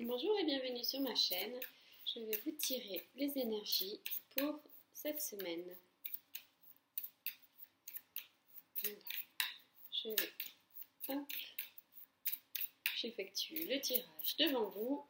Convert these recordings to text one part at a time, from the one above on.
Bonjour et bienvenue sur ma chaîne. Je vais vous tirer les énergies pour cette semaine. Voilà. J'effectue le tirage devant vous.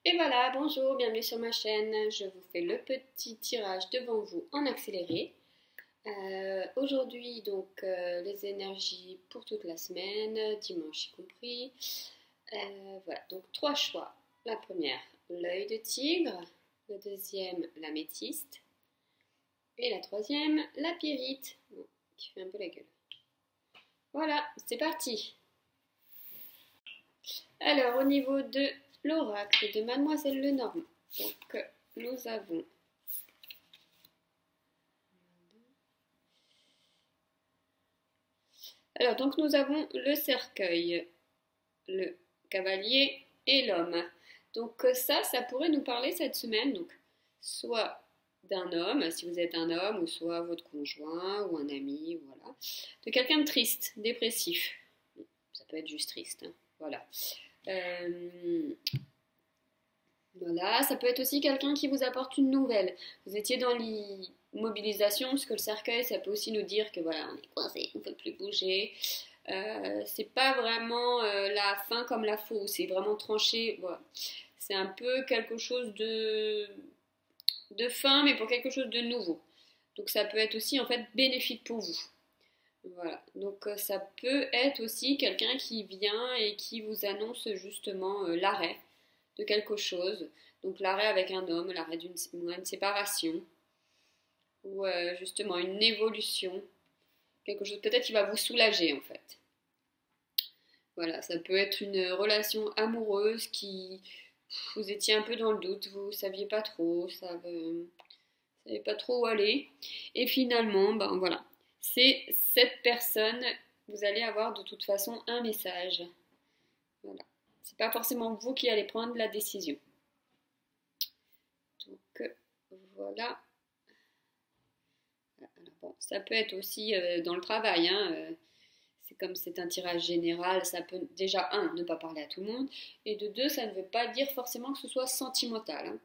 Et voilà, bonjour, bienvenue sur ma chaîne. Je vous fais le petit tirage devant vous en accéléré. Aujourd'hui, donc, les énergies pour toute la semaine, dimanche y compris. Voilà, donc 3 choix. La première, l'œil de tigre. La deuxième, l'améthyste. Et la troisième, la pyrite, qui fait un peu la gueule. Voilà, c'est parti. Alors, au niveau de l'oracle de Mademoiselle Lenormand, donc nous avons le cercueil, le cavalier et l'homme. Donc ça pourrait nous parler cette semaine, donc soit d'un homme, si vous êtes un homme, ou soit votre conjoint ou un ami, voilà, de quelqu'un de triste, dépressif. Ça peut être juste triste, hein, voilà. Voilà, ça peut être aussi quelqu'un qui vous apporte une nouvelle. Vous étiez dans l'immobilisation, parce que le cercueil, ça peut aussi nous dire que voilà, on est coincé, on ne peut plus bouger. C'est pas vraiment la fin comme la faux, c'est vraiment tranché. Voilà. C'est un peu quelque chose de fin, mais pour quelque chose de nouveau. Donc ça peut être aussi en fait bénéfique pour vous. Voilà, donc ça peut être aussi quelqu'un qui vient et qui vous annonce justement l'arrêt de quelque chose. Donc l'arrêt avec un homme, l'arrêt d'une séparation, ou justement une évolution, quelque chose peut-être qui va vous soulager en fait. Voilà, ça peut être une relation amoureuse qui vous étiez un peu dans le doute, vous saviez pas trop, savez pas trop où aller, et finalement, ben voilà, c'est cette personne, vous allez avoir de toute façon un message. Voilà. C'est pas forcément vous qui allez prendre la décision. Donc voilà. Alors, bon, ça peut être aussi dans le travail, hein, c'est comme c'est un tirage général, ça peut déjà, ne pas parler à tout le monde, et de deux, ça ne veut pas dire forcément que ce soit sentimental, hein.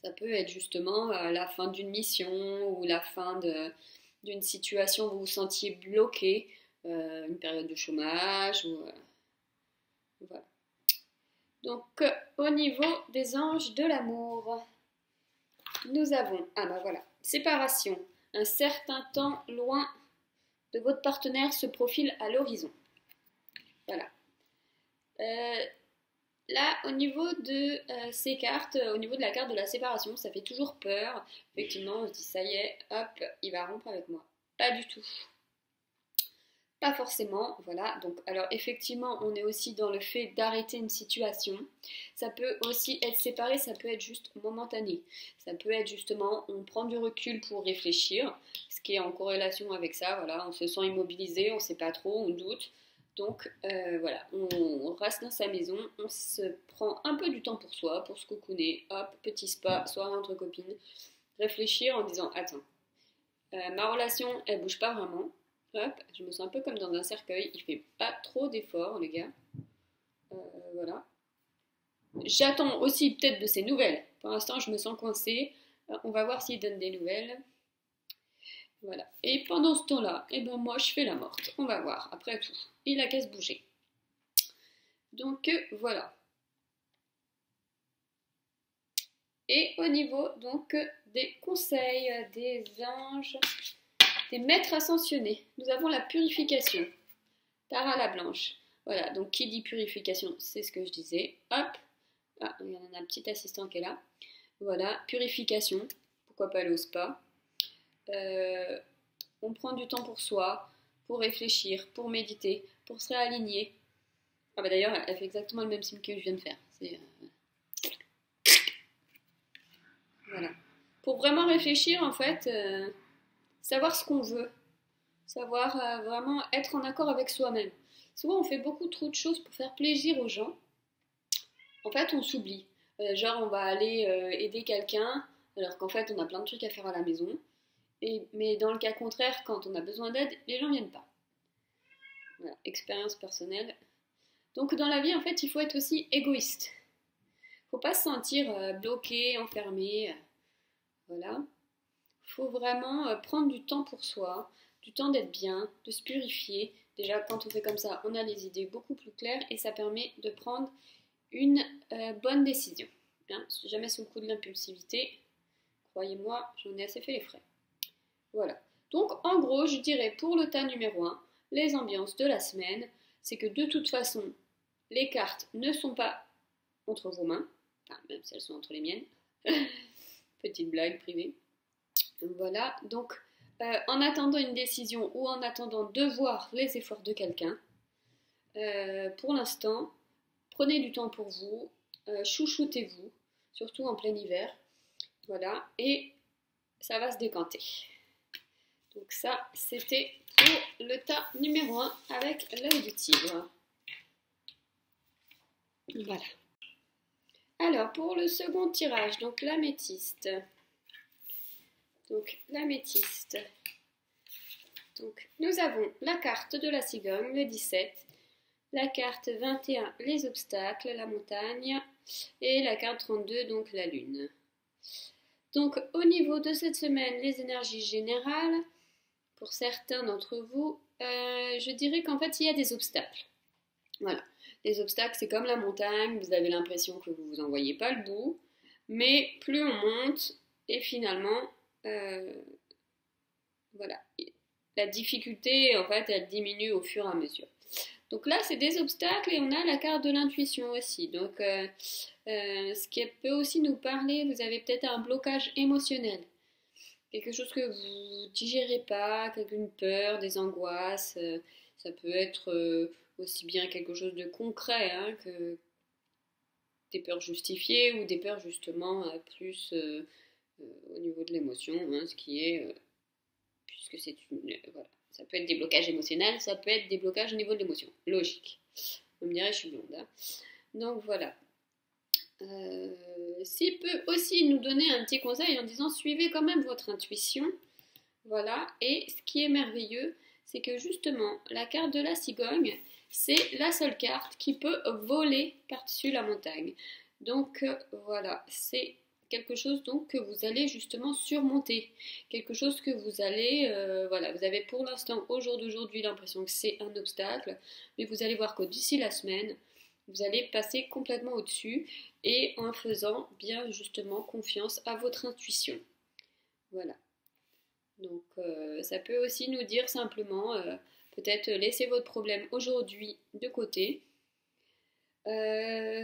Ça peut être justement la fin d'une mission ou la fin d'une situation où vous vous sentiez bloqué, une période de chômage, ou voilà. Donc, au niveau des anges de l'amour, nous avons, voilà, séparation. Un certain temps loin de votre partenaire se profile à l'horizon. Voilà. Là, au niveau de ces cartes, au niveau de la carte de la séparation, ça fait toujours peur. Effectivement, on se dit, ça y est, hop, il va rompre avec moi. Pas du tout. Pas forcément, voilà. Donc, alors effectivement, on est aussi dans le fait d'arrêter une situation. Ça peut aussi être séparé, ça peut être juste momentané. Ça peut être justement, on prend du recul pour réfléchir, ce qui est en corrélation avec ça, voilà. On se sent immobilisé, on ne sait pas trop, on doute. Donc voilà, on reste dans sa maison, on se prend un peu du temps pour soi, pour se cocooner, hop, petit spa, soirée entre copines. Réfléchir en disant, attends, ma relation, elle bouge pas vraiment. Hop, je me sens un peu comme dans un cercueil, il fait pas trop d'efforts, les gars. Voilà. J'attends aussi peut-être de ses nouvelles. Pour l'instant, je me sens coincée. On va voir s'il donne des nouvelles. Voilà. Et pendant ce temps-là, moi, je fais la morte. On va voir. Après tout, il a qu'à se bouger. Donc, voilà. Et au niveau, donc, des conseils des anges, des maîtres ascensionnés, nous avons la purification. Tara la blanche. Voilà, donc qui dit purification, c'est ce que je disais. Hop, ah, il y en a un petit assistant qui est là. Voilà, purification, pourquoi pas aller au spa. On prend du temps pour soi, pour réfléchir, pour méditer, pour se réaligner. Ah bah d'ailleurs, elle fait exactement le même signe que je viens de faire. Voilà. Pour vraiment réfléchir, en fait, savoir ce qu'on veut, savoir vraiment être en accord avec soi-même. Souvent, on fait beaucoup trop de choses pour faire plaisir aux gens. En fait, on s'oublie. Genre, on va aller aider quelqu'un, alors qu'en fait, on a plein de trucs à faire à la maison. Mais dans le cas contraire, quand on a besoin d'aide, les gens ne viennent pas. Voilà, expérience personnelle. Donc, dans la vie, en fait, il faut être aussi égoïste. Il ne faut pas se sentir bloqué, enfermé. Voilà. Il faut vraiment prendre du temps pour soi, du temps d'être bien, de se purifier. Déjà, quand on fait comme ça, on a les idées beaucoup plus claires et ça permet de prendre une bonne décision. Hein, jamais sous le coup de l'impulsivité. Croyez-moi, j'en ai assez fait les frais. Voilà. Donc, en gros, je dirais pour le tas numéro 1, les ambiances de la semaine, c'est que de toute façon, les cartes ne sont pas entre vos mains, enfin, même si elles sont entre les miennes. Petite blague privée. Voilà, donc en attendant une décision ou en attendant de voir les efforts de quelqu'un, pour l'instant, prenez du temps pour vous, chouchoutez-vous, surtout en plein hiver, voilà, et ça va se décanter. Donc ça, c'était pour le tas numéro 1 avec l'œil du tigre. Voilà. Alors, pour le second tirage, donc l'améthyste. Donc, l'améthyste. Donc, nous avons la carte de la cigogne, le 17, la carte 21, les obstacles, la montagne, et la carte 32, donc la lune. Donc, au niveau de cette semaine, les énergies générales, pour certains d'entre vous, je dirais qu'en fait, il y a des obstacles. Voilà. Les obstacles, c'est comme la montagne, vous avez l'impression que vous n'en voyez pas le bout, mais plus on monte, et finalement, voilà, la difficulté, en fait, elle diminue au fur et à mesure. Donc là, c'est des obstacles et on a la carte de l'intuition aussi. Donc, ce qui peut aussi nous parler, vous avez peut-être un blocage émotionnel. Quelque chose que vous ne digérez pas, une peur, des angoisses. Ça peut être aussi bien quelque chose de concret hein, que des peurs justifiées ou des peurs justement plus au niveau de l'émotion, hein, ce qui est, puisque c'est une... voilà. Ça peut être des blocages émotionnels, ça peut être des blocages au niveau de l'émotion. Logique. On me dirait, je suis blonde. Hein. Donc voilà. S'il peut aussi nous donner un petit conseil en disant suivez quand même votre intuition. Voilà. Et ce qui est merveilleux, c'est que justement, la carte de la cigogne, c'est la seule carte qui peut voler par-dessus la montagne. Donc voilà, c'est quelque chose donc que vous allez justement surmonter, quelque chose que vous allez, voilà, vous avez pour l'instant au jour d'aujourd'hui l'impression que c'est un obstacle, mais vous allez voir que d'ici la semaine, vous allez passer complètement au-dessus et en faisant bien justement confiance à votre intuition. Voilà. Donc ça peut aussi nous dire simplement, peut-être laisser votre problème aujourd'hui de côté.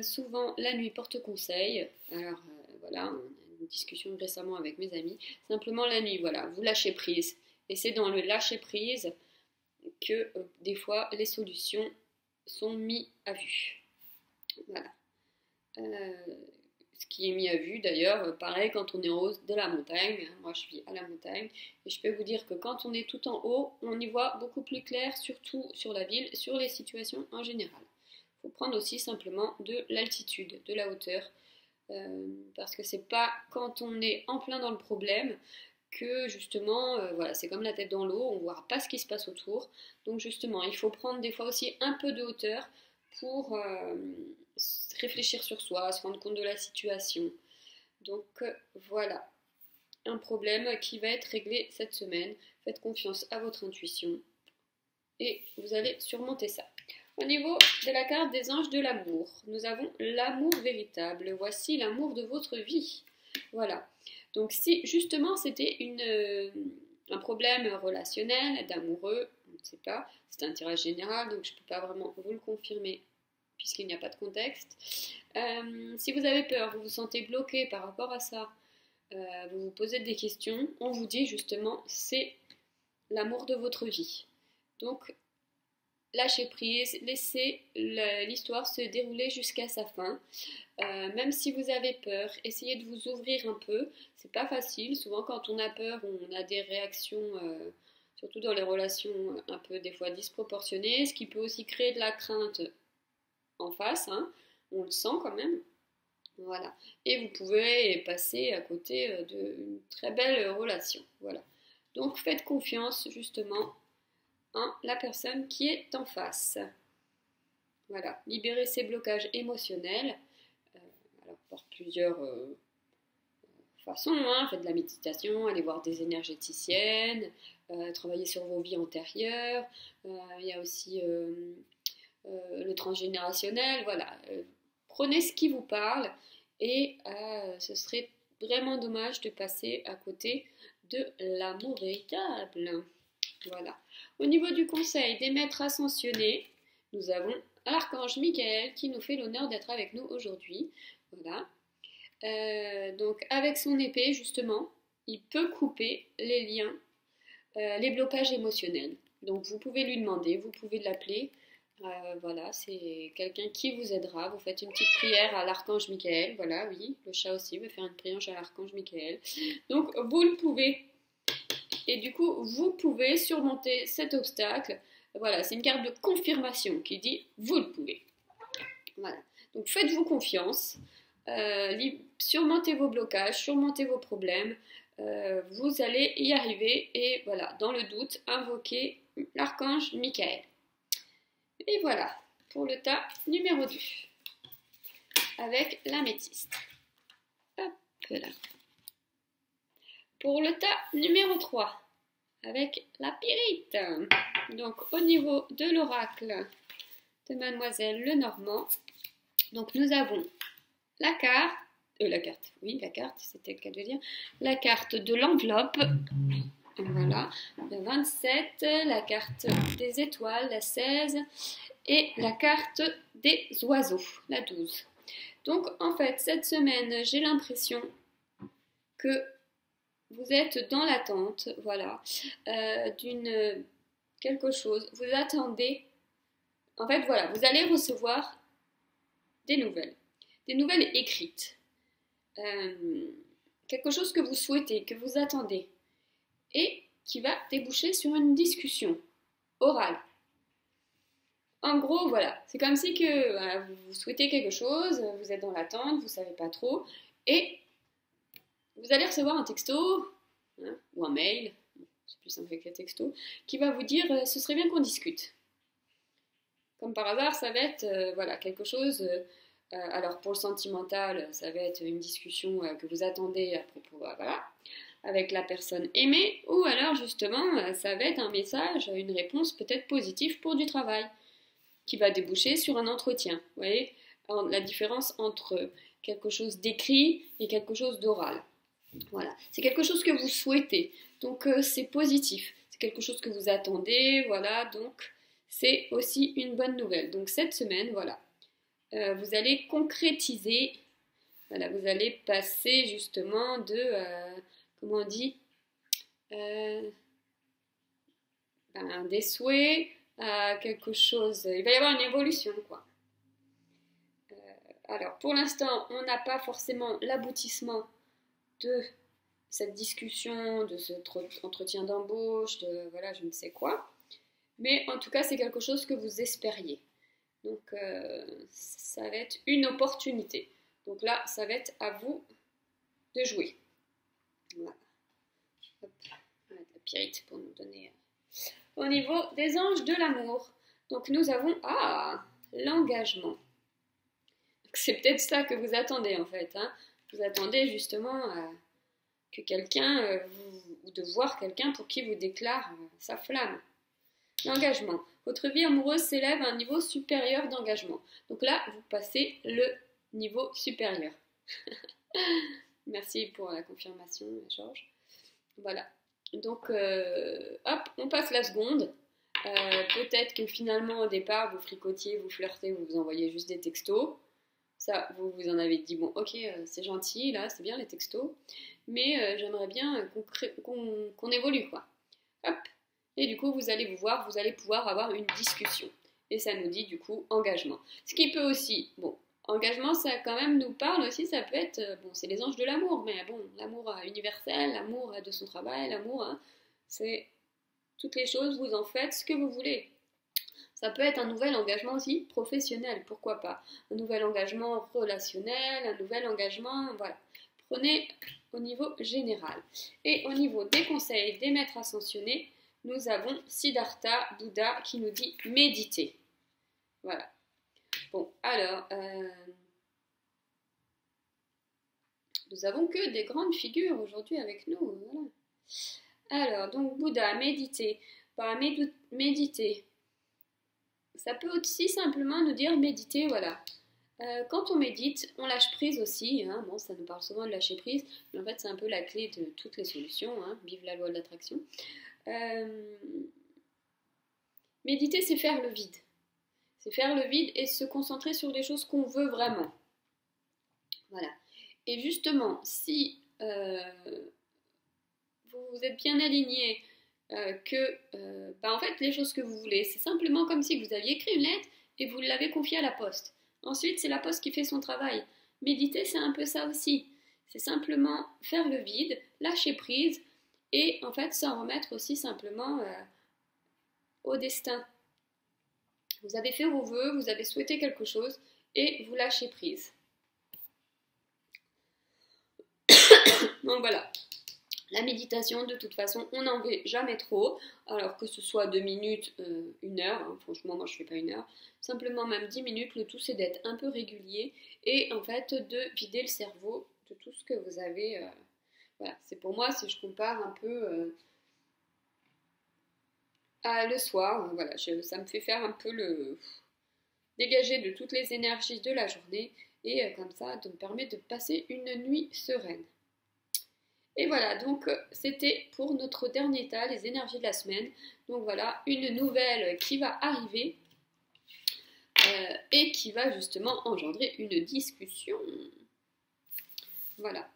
Souvent la nuit porte conseil, alors voilà, on a une discussion récemment avec mes amis, simplement la nuit, voilà, vous lâchez prise, et c'est dans le lâcher prise que des fois les solutions sont mises à vue, voilà. Ce qui est mis à vue d'ailleurs, pareil quand on est en haut de la montagne, moi je vis à la montagne, et je peux vous dire que quand on est tout en haut, on y voit beaucoup plus clair, surtout sur la ville, sur les situations en général. Il faut prendre aussi simplement de l'altitude, de la hauteur, parce que c'est pas quand on est en plein dans le problème que justement, voilà, c'est comme la tête dans l'eau, on ne voit pas ce qui se passe autour. Donc justement, il faut prendre des fois aussi un peu de hauteur pour réfléchir sur soi, se rendre compte de la situation. Donc voilà, un problème qui va être réglé cette semaine. Faites confiance à votre intuition et vous allez surmonter ça. Au niveau de la carte des anges de l'amour, nous avons l'amour véritable. Voici l'amour de votre vie. Voilà. Donc si justement c'était un problème relationnel, d'amoureux, ne sais pas. C'est un tirage général, donc je ne peux pas vraiment vous le confirmer puisqu'il n'y a pas de contexte. Si vous avez peur, vous vous sentez bloqué par rapport à ça, vous vous posez des questions, on vous dit justement c'est l'amour de votre vie. Donc lâchez prise, laissez l'histoire se dérouler jusqu'à sa fin. Même si vous avez peur, essayez de vous ouvrir un peu. C'est pas facile. Souvent, quand on a peur, on a des réactions, surtout dans les relations, un peu des fois disproportionnées, ce qui peut aussi créer de la crainte en face. Hein. On le sent quand même. Voilà. Et vous pouvez passer à côté d'une très belle relation. Voilà. Donc, faites confiance justement en la personne qui est en face. Voilà. Libérez ces blocages émotionnels. Alors, par plusieurs façons, hein. Faites de la méditation, allez voir des énergéticiennes, travaillez sur vos vies antérieures. Il y a aussi le transgénérationnel. Voilà. Prenez ce qui vous parle et ce serait vraiment dommage de passer à côté de l'amour véritable. Voilà. Au niveau du conseil des maîtres ascensionnés, nous avons l'archange Michael qui nous fait l'honneur d'être avec nous aujourd'hui. Voilà. Donc avec son épée, justement, il peut couper les liens, les blocages émotionnels. Donc vous pouvez lui demander, vous pouvez l'appeler. Voilà, c'est quelqu'un qui vous aidera. Vous faites une petite prière à l'archange Michael. Voilà, oui, le chat aussi veut faire une prière à l'archange Michael. Donc vous le pouvez. Et du coup, vous pouvez surmonter cet obstacle. Voilà, c'est une carte de confirmation qui dit vous le pouvez. Voilà. Donc faites-vous confiance, surmontez vos blocages, surmontez vos problèmes, vous allez y arriver et voilà, dans le doute, invoquez l'archange Michael. Et voilà, pour le tas numéro 2, avec l'améthyste. Hop là. Pour le tas numéro 3, avec la pyrite. Donc au niveau de l'oracle de Mademoiselle Lenormand, donc nous avons la carte, c'était le cas de dire, la carte de l'enveloppe, voilà, la 27, la carte des étoiles, la 16, et la carte des oiseaux, la 12. Donc en fait, cette semaine, j'ai l'impression que vous êtes dans l'attente, voilà, d'une quelque chose, vous attendez, en fait voilà, vous allez recevoir des nouvelles écrites, quelque chose que vous souhaitez, que vous attendez, et qui va déboucher sur une discussion orale. En gros, voilà, c'est comme si que voilà, vous souhaitez quelque chose, vous êtes dans l'attente, vous ne savez pas trop, et vous allez recevoir un texto, hein, ou un mail, c'est plus simple avec le texto, qui va vous dire ce serait bien qu'on discute. Comme par hasard, ça va être voilà, quelque chose. Alors pour le sentimental, ça va être une discussion que vous attendez à propos, voilà, avec la personne aimée, ou alors justement, ça va être un message, une réponse peut-être positive pour du travail, qui va déboucher sur un entretien. Vous voyez la différence entre quelque chose d'écrit et quelque chose d'oral. Voilà, c'est quelque chose que vous souhaitez, donc c'est positif, c'est quelque chose que vous attendez, voilà, donc c'est aussi une bonne nouvelle. Donc cette semaine, voilà, vous allez concrétiser, voilà, vous allez passer justement de, comment on dit, des souhaits à quelque chose, il va y avoir une évolution, quoi. Alors pour l'instant, on n'a pas forcément l'aboutissement de cette discussion, de cet entretien d'embauche, de voilà, je ne sais quoi. Mais en tout cas, c'est quelque chose que vous espériez. Donc, ça va être une opportunité. Donc là, ça va être à vous de jouer. Voilà. Hop. On va mettre la pyrite pour nous donner. Au niveau des anges de l'amour. Donc, nous avons l'engagement. C'est peut-être ça que vous attendez en fait. Hein. Vous attendez justement que quelqu'un, ou de voir quelqu'un pour qui vous déclare sa flamme. L'engagement. Votre vie amoureuse s'élève à un niveau supérieur d'engagement. Donc là, vous passez le niveau supérieur. Merci pour la confirmation, Georges. Voilà. Donc, hop, on passe la seconde. Peut-être que finalement au départ vous fricotiez, vous flirtez, vous vous envoyez juste des textos. Ça, vous vous en avez dit, bon ok, c'est gentil, là, c'est bien les textos, mais j'aimerais bien qu'on évolue, quoi. Hop. Et du coup, vous allez vous voir, vous allez pouvoir avoir une discussion. Et ça nous dit du coup engagement. Ce qui peut aussi, bon, engagement, ça quand même nous parle aussi, ça peut être, bon, c'est les anges de l'amour, mais bon, l'amour universel, l'amour de son travail, l'amour, hein, c'est toutes les choses, vous en faites ce que vous voulez. Ça peut être un nouvel engagement aussi professionnel, pourquoi pas. Un nouvel engagement relationnel, un nouvel engagement, voilà. Prenez au niveau général. Et au niveau des conseils des maîtres ascensionnés, nous avons Siddhartha Bouddha qui nous dit méditer. Voilà. Bon, alors, nous avons que des grandes figures aujourd'hui avec nous. Voilà. Alors, donc Bouddha, méditer. Bah, méditer. Ça peut aussi simplement nous dire méditer, voilà. Quand on médite, on lâche prise aussi. Hein. Bon, ça nous parle souvent de lâcher prise, mais en fait, c'est un peu la clé de toutes les solutions. Hein. Vive la loi de l'attraction. Méditer, c'est faire le vide. C'est faire le vide et se concentrer sur les choses qu'on veut vraiment. Voilà. Et justement, si vous êtes bien aligné, en fait, les choses que vous voulez, c'est simplement comme si vous aviez écrit une lettre et vous l'avez confiée à la poste. Ensuite, c'est la poste qui fait son travail. Méditer, c'est un peu ça aussi. C'est simplement faire le vide, lâcher prise et en fait s'en remettre aussi simplement au destin. Vous avez fait vos vœux, vous avez souhaité quelque chose et vous lâchez prise. Donc voilà. La méditation, de toute façon, on n'en fait jamais trop, alors que ce soit 2 minutes, 1 heure, hein, franchement moi je fais pas 1 heure, simplement même 10 minutes, le tout c'est d'être un peu régulier et en fait de vider le cerveau de tout ce que vous avez. Voilà, c'est pour moi si je compare un peu à le soir, voilà, ça me fait faire un peu dégager de toutes les énergies de la journée et comme ça, ça me permet de passer une nuit sereine. Et voilà, donc c'était pour notre dernier tas, les énergies de la semaine. Donc voilà, une nouvelle qui va arriver et qui va justement engendrer une discussion. Voilà.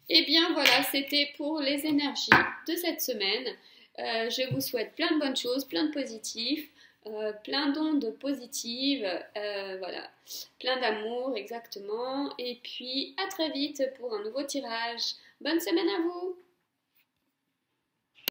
Et bien voilà, c'était pour les énergies de cette semaine. Je vous souhaite plein de bonnes choses, plein de positifs, plein d'ondes positives, voilà, plein d'amour exactement. Et puis à très vite pour un nouveau tirage. Bonne semaine à vous!